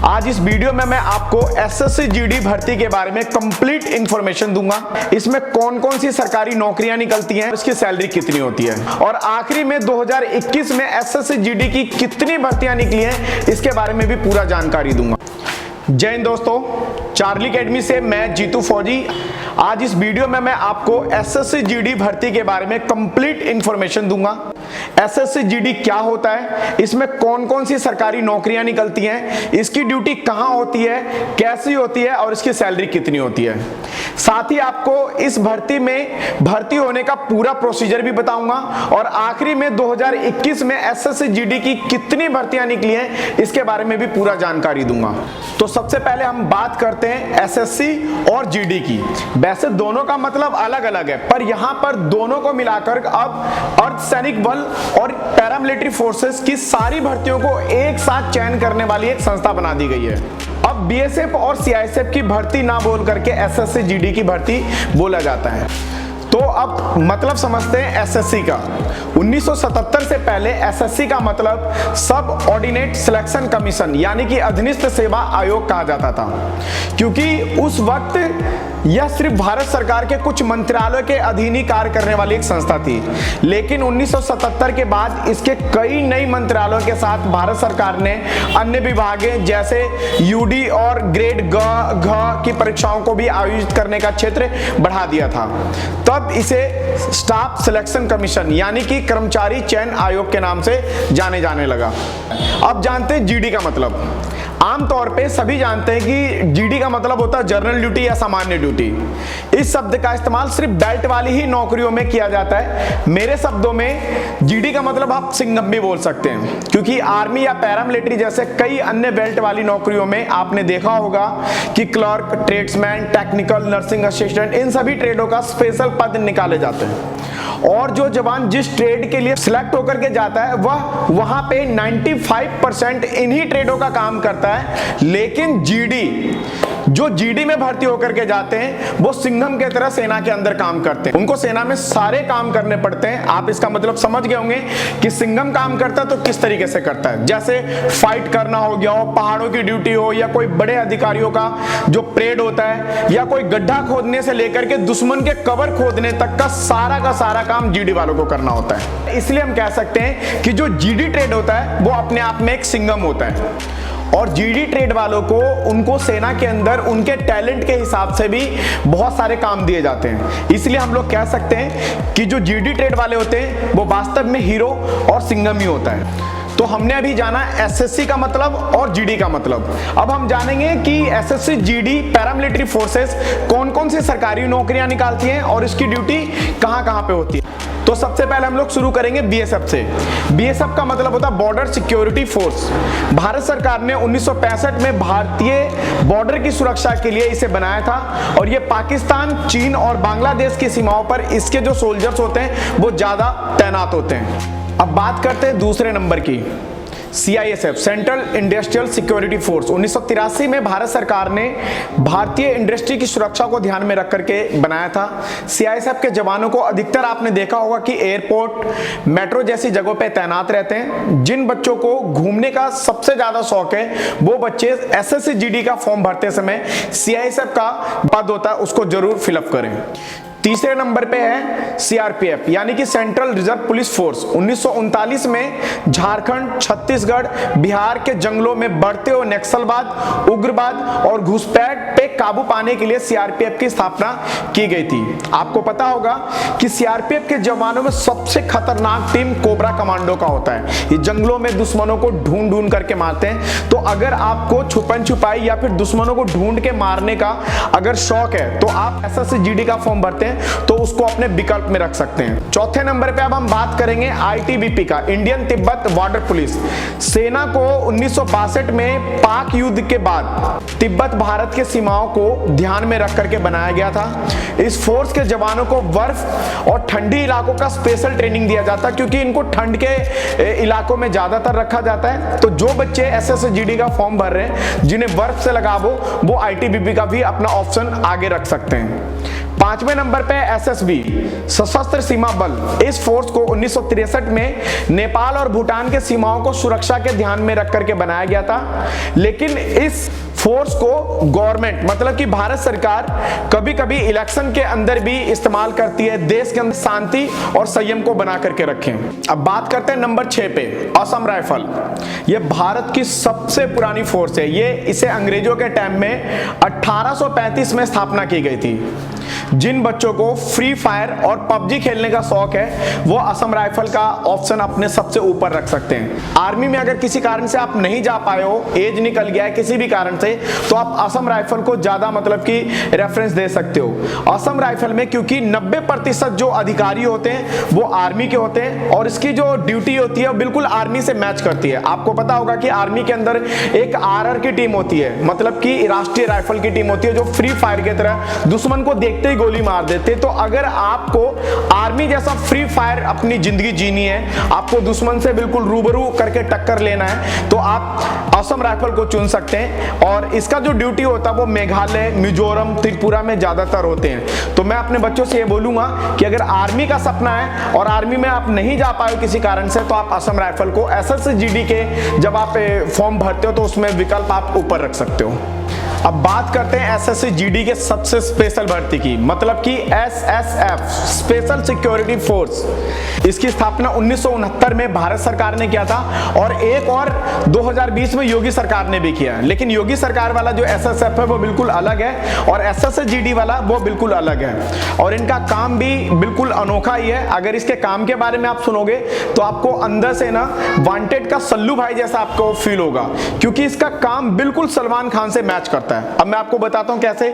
आज इस वीडियो में मैं आपको एसएससी जीडी भर्ती के बारे में कंप्लीट इंफॉर्मेशन दूंगा। इसमें कौन कौन सी सरकारी नौकरियां निकलती हैं, उसकी सैलरी कितनी होती है और आखिरी में 2021 में एसएससी जीडी की कितनी भर्तियां निकली हैं, इसके बारे में भी पूरा जानकारी दूंगा। जय हिंद दोस्तों, चार्ली अकेडमी से मैं जीतू फौजी। आज इस वीडियो में मैं आपको एसएससी जीडी भर्ती के बारे में कंप्लीट इंफॉर्मेशन दूंगा। एसएससी जीडी क्या होता है, इसमें कौन कौन सी सरकारी नौकरियां निकलती हैं, इसकी ड्यूटी कहां होती है, कैसी होती है और इसकी सैलरी कितनी होती है। साथ ही आपको इस भर्ती में भर्ती होने का पूरा प्रोसीजर भी बताऊंगा और आखिरी में 2021 में एसएससी जीडी की कितनी भर्तियां निकली हैं, इसके बारे में भी पूरा जानकारी दूंगा। तो सबसे पहले हम बात करते हैं एसएससी और जीडी की। वैसे दोनों का मतलब अलग अलग है, पर यहां पर दोनों को मिलाकर अब अर्धसैनिक बल और पैरामिलिट्री फोर्सेस की सारी भर्तियों को एक साथ चयन करने वाली एक संस्था बना दी गई है। अब बीएसएफ और सीआईएसएफ की भर्ती ना बोल करके एसएससी जीडी की भर्ती बोला जाता है। तो अब मतलब समझते हैं एसएससी का। 1977 से पहले एसएससी का मतलब सब ऑर्डिनेट सिलेक्शन कमीशन यानी कि अधीनस्थ सेवा आयोग कहा जाता था, क्योंकि उस वक्त यह सिर्फ भारत सरकार के कुछ मंत्रालयों के अधीन ही कार्य करने वाली एक संस्था थी। लेकिन 1977 के बाद इसके कई नई मंत्रालयों के साथ भारत सरकार ने अन्य विभागें जैसे यूडी और ग्रेड घ की परीक्षाओं को भी आयोजित करने का क्षेत्र बढ़ा दिया था। तब इसे स्टाफ सिलेक्शन कमीशन यानी कि कर्मचारी चयन आयोग के नाम से जाने जाने लगा। अब जानते हैं जीडी का मतलब। आमतौर पे सभी जानते हैं कि जीडी का मतलब होता है जनरल ड्यूटी या सामान्य ड्यूटी। इस शब्द का इस्तेमाल सिर्फ बेल्ट वाली ही नौकरियों में किया जाता है। मेरे शब्दों में जीडी का मतलब आप सिंघम भी बोल सकते हैं, क्योंकि आर्मी या पैरामिलिट्री जैसे कई अन्य बेल्ट वाली नौकरियों में आपने देखा होगा कि clerk, tradesman, technical, nursing assistant, इन सभी ट्रेडों का स्पेशल पद निकाले जाते हैं और जो जवान जिस ट्रेड के लिए सिलेक्ट होकर के जाता है वह वहां पे 95% इन्हीं ट्रेडों का काम करता है। लेकिन जो जीडी में भर्ती होकर के जाते हैं वो सिंघम के तरह सेना के अंदर काम करते हैं। उनको सेना में सारे काम करने पड़ते हैं। आप इसका मतलब समझ गए होंगे कि सिंघम काम करता है तो किस तरीके से करता है। जैसे फाइट करना हो गया हो, पहाड़ों की ड्यूटी हो, या कोई बड़े अधिकारियों का जो परेड होता है, या कोई गड्ढा खोदने से लेकर के दुश्मन के कबर खोदने तक का सारा काम जीडी वालों को करना होता है। इसलिए हम कह सकते हैं कि जो जीडी ट्रेड होता है वो अपने आप में एक सिंघम होता है। और जीडी ट्रेड वालों को उनको सेना के अंदर उनके टैलेंट के हिसाब से भी बहुत सारे काम दिए जाते हैं। इसलिए हम लोग कह सकते हैं कि जो जीडी ट्रेड वाले होते हैं वो वास्तव में हीरो और सिंघम ही होता है। तो हमने अभी जाना एसएससी का मतलब और जीडी का मतलब। अब हम जानेंगे कि एसएससी जीडी पैरामिलिट्री फोर्सेस कौन कौन सी सरकारी नौकरियां निकालती हैं और इसकी ड्यूटी कहां पे होती है। तो सबसे पहले हम लोग शुरू करेंगे बीएसएफ से। बीएसएफ का मतलब होता है बॉर्डर सिक्योरिटी फोर्स। भारत सरकार ने 1965 में भारतीय बॉर्डर की सुरक्षा के लिए इसे बनाया था और ये पाकिस्तान, चीन और बांग्लादेश की सीमाओं पर इसके जो सोल्जर्स होते हैं वो ज्यादा तैनात होते हैं। अब बात करते हैं दूसरे नंबर की, CISF central industrial security force. 1983 में भारत सरकार ने भारतीय इंडस्ट्री की सुरक्षा को ध्यान में रख करके बनाया था। सीआईएसएफ के जवानों को अधिकतर आपने देखा होगा कि एयरपोर्ट, मेट्रो जैसी जगहों पे तैनात रहते हैं। जिन बच्चों को घूमने का सबसे ज्यादा शौक है वो बच्चे एसएससी जीडी का फॉर्म भरते समय सीआईएसएफ का पद होता है उसको जरूर फिलअप करें। तीसरे नंबर पे है सीआरपीएफ यानी कि सेंट्रल रिजर्व पुलिस फोर्स। 1939 में झारखंड, छत्तीसगढ़, बिहार के जंगलों में बढ़ते हुए नक्सलवाद, उग्रवाद और घुसपैठ पे काबू पाने के लिए सीआरपीएफ की स्थापना की गई थी। आपको पता होगा कि सीआरपीएफ के जवानों में सबसे खतरनाक टीम कोबरा कमांडो का होता है। ये जंगलों में दुश्मनों को ढूंढ करके मारते हैं। तो अगर आपको छुपन छुपाई या फिर दुश्मनों को ढूंढ के मारने का अगर शौक है तो आप एसएससी जीडी का फॉर्म भरते हैं तो उसको अपने विकल्प में रख सकते हैं। चौथे नंबर पे अब हम बात करेंगे आईटीबीपी का, इंडियन तिब्बत बॉर्डर पुलिस। सेना को 1962 में पाक युद्ध के बाद तिब्बत भारत के सीमाओं को ध्यान में रख करके बनाया गया था। इस फोर्स के जवानों को बर्फ और ठंडी इलाकों का स्पेशल ट्रेनिंग दिया जाता है, क्योंकि इनको ठंड के इलाकों में ज्यादातर रखा जाता है। तो जो बच्चे एसएससी जीडी का फॉर्म भर रहे हैं जिन्हें बर्फ से लगाव हो वो आईटीबीपी का भी अपना ऑप्शन आगे रख सकते हैं। 5वें नंबर पे एसएसबी, सशस्त्र सीमा बल। इस फोर्स को 1963 में नेपाल और भूटान के सीमाओं को सुरक्षा के ध्यान में रख करके बनाया गया था। लेकिन इस फोर्स को गवर्नमेंट मतलब कि भारत सरकार कभी कभी इलेक्शन के अंदर भी इस्तेमाल करती है, देश के अंदर शांति और संयम को बना करके रखें। अब बात करते हैं नंबर 6 पे, असम राइफल। ये भारत की सबसे पुरानी फोर्स है। ये इसे अंग्रेजों के टाइम में 1835 में स्थापना की गई थी। जिन बच्चों को फ्री फायर और पबजी खेलने का शौक है वो असम राइफल का ऑप्शन अपने सबसे ऊपर रख सकते हैं। आर्मी में अगर किसी कारण से आप नहीं जा पाए हो, एज निकल गया है किसी भी कारण से, तो आप असम राइफल को ज्यादा मतलब कि रेफरेंस दे सकते हो। असम राइफल में क्योंकि 90% जो अधिकारी होते हैं वो आर्मी के होते हैं और इसकी जो ड्यूटी होती है वो बिल्कुल आर्मी से मैच करती है। आपको पता होगा कि आर्मी के अंदर एक आरआर की टीम होती है, मतलब कि राष्ट्रीय राइफल की टीम होती है, जो फ्री फायर की तरह दुश्मन को देखते ही गोली मार देते। तो अगर आपको आर्मी जैसा फ्री फायर अपनी जिंदगी जीनी है, आपको दुश्मन से बिल्कुल रूबरू करके टक्कर लेना है, तो आप असम राइफल को चुन सकते हैं। और इसका जो ड्यूटी होता है वो मेघालय, मिजोरम, त्रिपुरा में ज्यादातर होते हैं। तो मैं अपने बच्चों से ये बोलूंगा कि अगर आर्मी का सपना है और आर्मी में आप नहीं जा पाए किसी कारण से, तो आप असम राइफल को एसएसजीडी के जब आप फॉर्म भरते हो तो उसमें विकल्प आप ऊपर रख सकते हो। अब बात करते हैं एसएसजीडी के सबसे स्पेशल भर्ती की, मतलब कि एसएसएफ, स्पेशल सिक्योरिटी फोर्स। इसकी स्थापना 1969 में भारत सरकार ने किया था और एक और 2020 में योगी सरकार ने भी किया। लेकिन योगी सरकार वाला जो एसएसएफ है वो बिल्कुल अलग है और एसएसजीडी वाला वो बिल्कुल अलग है और इनका काम भी बिल्कुल अनोखा ही है। अगर इसके काम के बारे में आप सुनोगे तो आपको अंदर से ना वांटेड का सल्लू भाई जैसा आपको फील होगा, क्योंकि इसका काम बिल्कुल सलमान खान से मैच करता है। अब मैं आपको बताता हूं कैसे।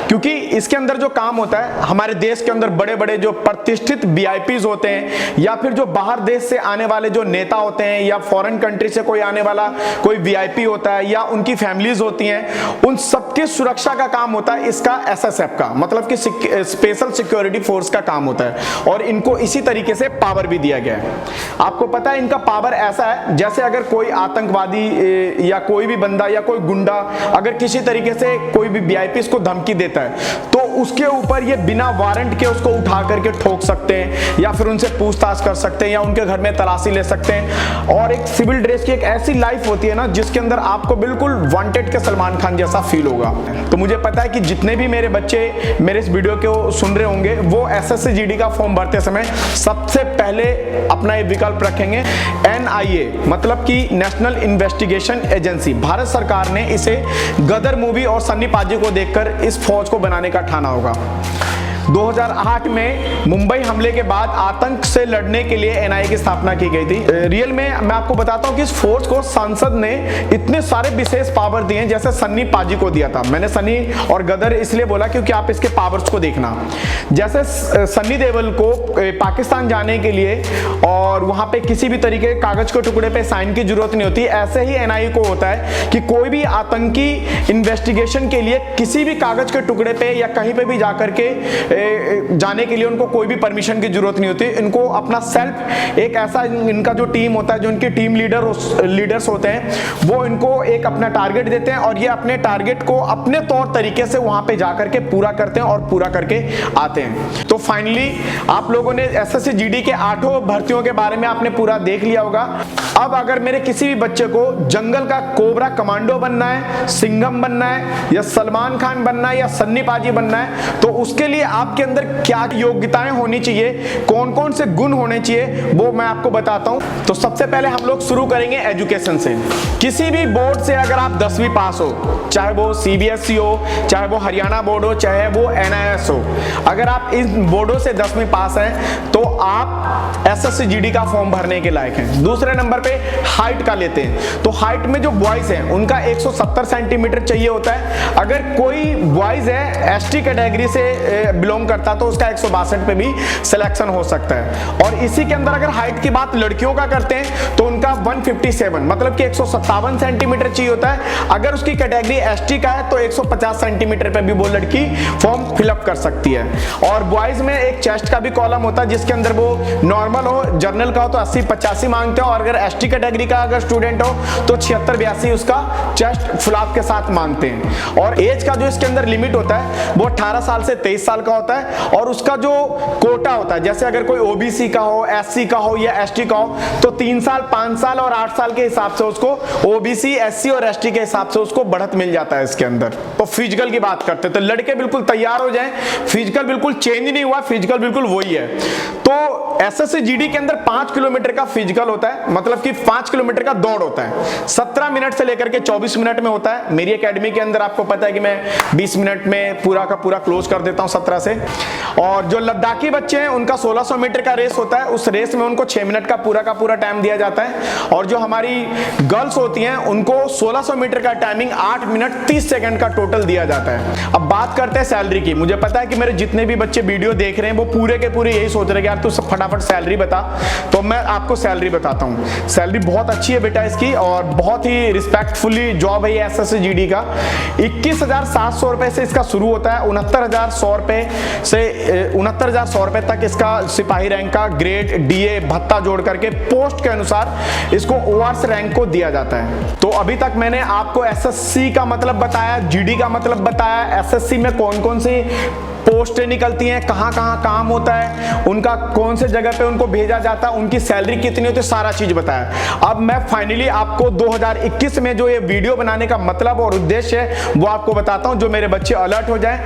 क्योंकि इसके अंदर जो काम होता है, हमारे देश के अंदर बड़े बड़े जो प्रतिष्ठित वीआईपीज होते हैं या फिर जो बाहर देश से आने वाले जो नेता होते हैं या फॉरेन कंट्री से कोई आने वाला कोई वीआईपी होता है या उनकी फैमिलीज होती हैं, उन सबकी सुरक्षा का काम होता है इसका एसएसएफ का, मतलब कि स्पेशल सिक्योरिटी फोर्स का काम होता है। और इनको इसी तरीके से पावर भी दिया गया है। आपको पता है इनका पावर ऐसा है, जैसे अगर कोई आतंकवादी या कोई भी बंदा या कोई गुंडा अगर किसी तरीके से कोई भी वीआईपी को धमकी देता है तो उसके ऊपर ये बिना वारंट के उसको उठा करके ठोक सकते हैं या फिर उनसे पूछताछ कर सकते हैं या उनके घर में तलाशी ले सकते हैं। और एक सिविल ड्रेस की एक ऐसी लाइफ होती है ना जिसके अंदर आपको बिल्कुल वांटेड के सलमान खान जैसा फील होगा। तो मुझे पता है कि जितने भी मेरे बच्चे मेरे इस वीडियो को सुन रहे होंगे वो एसएसजीडी का फॉर्म भरते समय सबसे पहले अपना ये विकल्प रखेंगे एनआईए, मतलब कि नेशनल इन्वेस्टिगेशन एजेंसी। भारत सरकार ने इसे गदर मूवी और सन्नी पाजी को देखकर इस फौज को बनाने का ठाना होगा। 2008 में मुंबई हमले के बाद आतंक से लड़ने के लिए एनआईए की स्थापना की गई थी। रियल में मैं आपको बताता हूं कि इस फोर्स को संसद ने इतने सारे विशेष पावर दिए हैं जैसे सन्नी पाजी को दिया था। मैंने सन्नी और गदर इसलिए बोला क्योंकि आप इसके पावर्स को देखना। जैसे सन्नी देओल को पाकिस्तान जाने के लिए और वहां पे किसी भी तरीके के कागज के टुकड़े पे साइन की जरूरत नहीं होती, ऐसे ही एनआईए को होता है कि कोई भी आतंकी इन्वेस्टिगेशन के लिए किसी भी कागज के टुकड़े पे या कहीं पे भी जाकर के जाने के लिए उनको कोई भी परमिशन की जरूरत नहीं होती। इनको अपना सेल्फ एक ऐसा इनका जो टीम होता है, जो इनके टीम लीडर्स होते हैं, वो इनको एक अपना टारगेट देते हैं और ये अपने टारगेट को अपने तौर तरीके से वहां पे जाकर के पूरा करते हैं और पूरा करके आते हैं। तो फाइनली आप लोगों ने एसएसजीडी के 8 भर्तियों के बारे में आपने पूरा देख लिया होगा। अब अगर मेरे किसी भी बच्चे को जंगल का कोबरा कमांडो बनना है, सिंघम बनना है या सलमान खान बनना है या सन्नी पाजी बनना है, तो उसके लिए आपके अंदर क्या योग्यताएं होनी चाहिए, कौन कौन से गुण होने चाहिए, वो मैं आपको बताता हूं। तो सबसे पहले हम लोग शुरू करेंगे एजुकेशन से। किसी भी बोर्ड से अगर आप 10वीं पास हो, चाहे वो सीबीएसई हो, चाहे वो हरियाणा बोर्ड हो, चाहे वो एनआईएस हो, अगर आप इन बोर्डों से 10वीं पास हैं तो आप एसएसजीडी का फॉर्म भरने के लायक हैं। दूसरे नंबर पे हाइट का लेते हैं, तो हाइट में जो बॉयज हैं उनका 170 सेंटीमीटर चाहिए होता है। अगर कोई बॉयज है एसटी कैटेगरी से बिलोंग करता तो उसका 162 पे भी सिलेक्शन हो सकता है। और इसी के अंदर अगर हाइट की बात लड़कियों का करते हैं तो उनका 157 मतलब कि 157 सेंटीमीटर चाहिए होता है। अगर उसकी कैटेगरी एसटी का है तो 150 सेंटीमीटर पे भी वो लड़की फॉर्म फिलअप कर सकती है। और बॉयज प्राइस में एक चेस्ट का भी कॉलम होता है, जिसके अंदर वो नॉर्मल हो, जर्नल का हो तो 80-85 मांगते हो, और अगर एसटी कैटेगरी का अगर स्टूडेंट हो तो 76-82 उसका चेस्ट फुलाव के साथ मांगते हैं। और एज का जो इसके अंदर लिमिट होता है वो 18 साल से 23 साल का होता है। और उसका जो कोटा होता है, जैसे अगर कोई ओबीसी का हो, एससी का हो या एसटी का हो, तो 3 साल, 5 साल और 8 साल के हिसाब से उसको ओबीसी, एससी और एसटी के हिसाब से उसको बढ़त मिल जाता है इसके अंदर। तो फिजिकल की बात करते हैं तो लड़के बिल्कुल तैयार हो जाएं, फिजिकल बिल्कुल चेंज नहीं हुआ, फिजिकल बिल्कुल वही है। तो एसएससी जीडी के अंदर 5 किलोमीटर का फिजिकल होता है, मतलब कि 5 किलोमीटर का दौड़ होता है, 17 मिनट से लेकर के 24 मिनट में होता है। मेरी एकेडमी के अंदर आपको पता है कि मैं 20 मिनट में पूरा का पूरा क्लोज कर देता हूं 17 से। और जो लद्दाखी बच्चे हैं उनका 1600 मीटर का रेस होता है, उस रेस में उनको 6 मिनट का पूरा टाइम दिया जाता है। और जो हमारी गर्ल्स होती हैं उनको 1600 मीटर का टाइमिंग 8 मिनट 30 सेकंड का टोटल दिया जाता है। अब बात करते हैं सैलरी की। मुझे पता है कि मेरे जितने भी बच्चे वीडियो देख रहे हैं वो पूरे के पूरे यही सोच रहे हैं यार तू फटाफट सैलरी बता, तो मैं आपको सैलरी बताता हूँ। सैलरी बहुत अच्छी है बेटा इसकी, और बहुत ही रिस्पेक्टफुली जॉब है ये एसएससी जीडी का। 21,700 रुपए से इसका शुरू होता है, 69,100 रुपए से 69,100 रुपए तक इसका सिपाही रैंक का ग्रेड, डीए, भत्ता जोड़ करके पोस्ट के अनुसार इसको ओआरएस रैंक को दिया जाता है। तो अभी तक मैंने आपको एसएससी का मतलब बताया, जीडी का मतलब बताया, एसएससी में कौन कौन सी पोस्टें निकलती हैं, कहां कहां काम होता है, उनका कौन से जगह पे उनको भेजा जाता है, उनकी सैलरी कितनी होती है, सारा चीज बताया। अब मैं फाइनली आपको 2021 में जो ये वीडियो बनाने का मतलब और उद्देश्य है वो आपको बताता हूं, जो मेरे बच्चे अलर्ट हो जाएं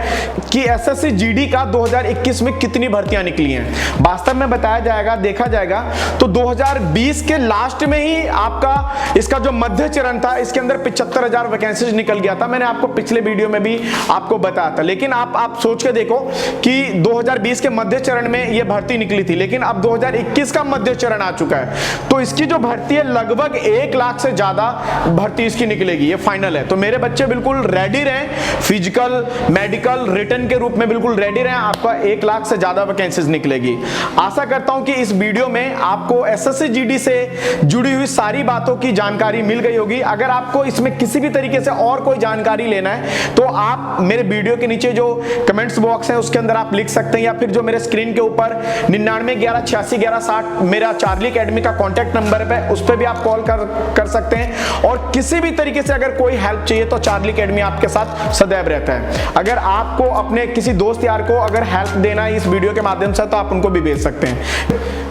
कि एसएससी जीडी का 2021 में कितनी भर्तियां निकली हैं। वास्तव में बताया जाएगा, देखा जाएगा तो 2020 के लास्ट में ही आपका इसका जो मध्य चरण था इसके अंदर 75,000 वैकेंसीज निकल गया था। मैंने आपको पिछले वीडियो में भी आपको बताया था। लेकिन आप सोच के देखो कि 2020 के मध्य चरण में यह भर्ती निकली थी, लेकिन अब 2021 का मध्य चरण आ चुका है, तो इसकी जो भर्ती है लगभग 1 लाख से ज्यादा भर्ती इसकी निकलेगी, ये फाइनल है। तो मेरे बच्चे बिल्कुल रेडी रहें, फिजिकल, मेडिकल, रिटन के रूप में बिल्कुल रेडी रहें, आपका 1 लाख से ज्यादा वैकेंसीज निकलेगी। आशा करता हूं कि इस वीडियो में आपको एसएससी जीडी से जुड़ी हुई सारी बातों की जानकारी मिल गई होगी। अगर आपको इसमें किसी भी तरीके से और कोई जानकारी लेना है तो आप मेरे वीडियो के नीचे जो कमेंट्स बॉक्स है उसके अंदर आप लिख सकते हैं, या फिर जो मेरे स्क्रीन के ऊपर 9911861160 मेरा चार्ली एकेडमी का कॉन्टैक्ट नंबर है, उस पर भी आप कॉल कर सकते हैं। और किसी भी तरीके से अगर कोई हेल्प चाहिए तो चार्ली एकेडमी आपके साथ सदैव रहता है। अगर आपको अपने किसी दोस्त यार को अगर हेल्प देना है इस वीडियो के माध्यम से तो आप उनको भी भेज सकते हैं।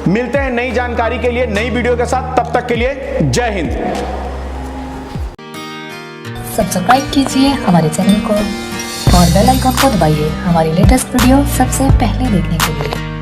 मिलते हैं नई जानकारी के लिए नई वीडियो के साथ, तब तक के लिए जय हिंद। सब्सक्राइब कीजिए हमारे चैनल को और बेल आइकन को दबाइए हमारी लेटेस्ट वीडियो सबसे पहले देखने के लिए।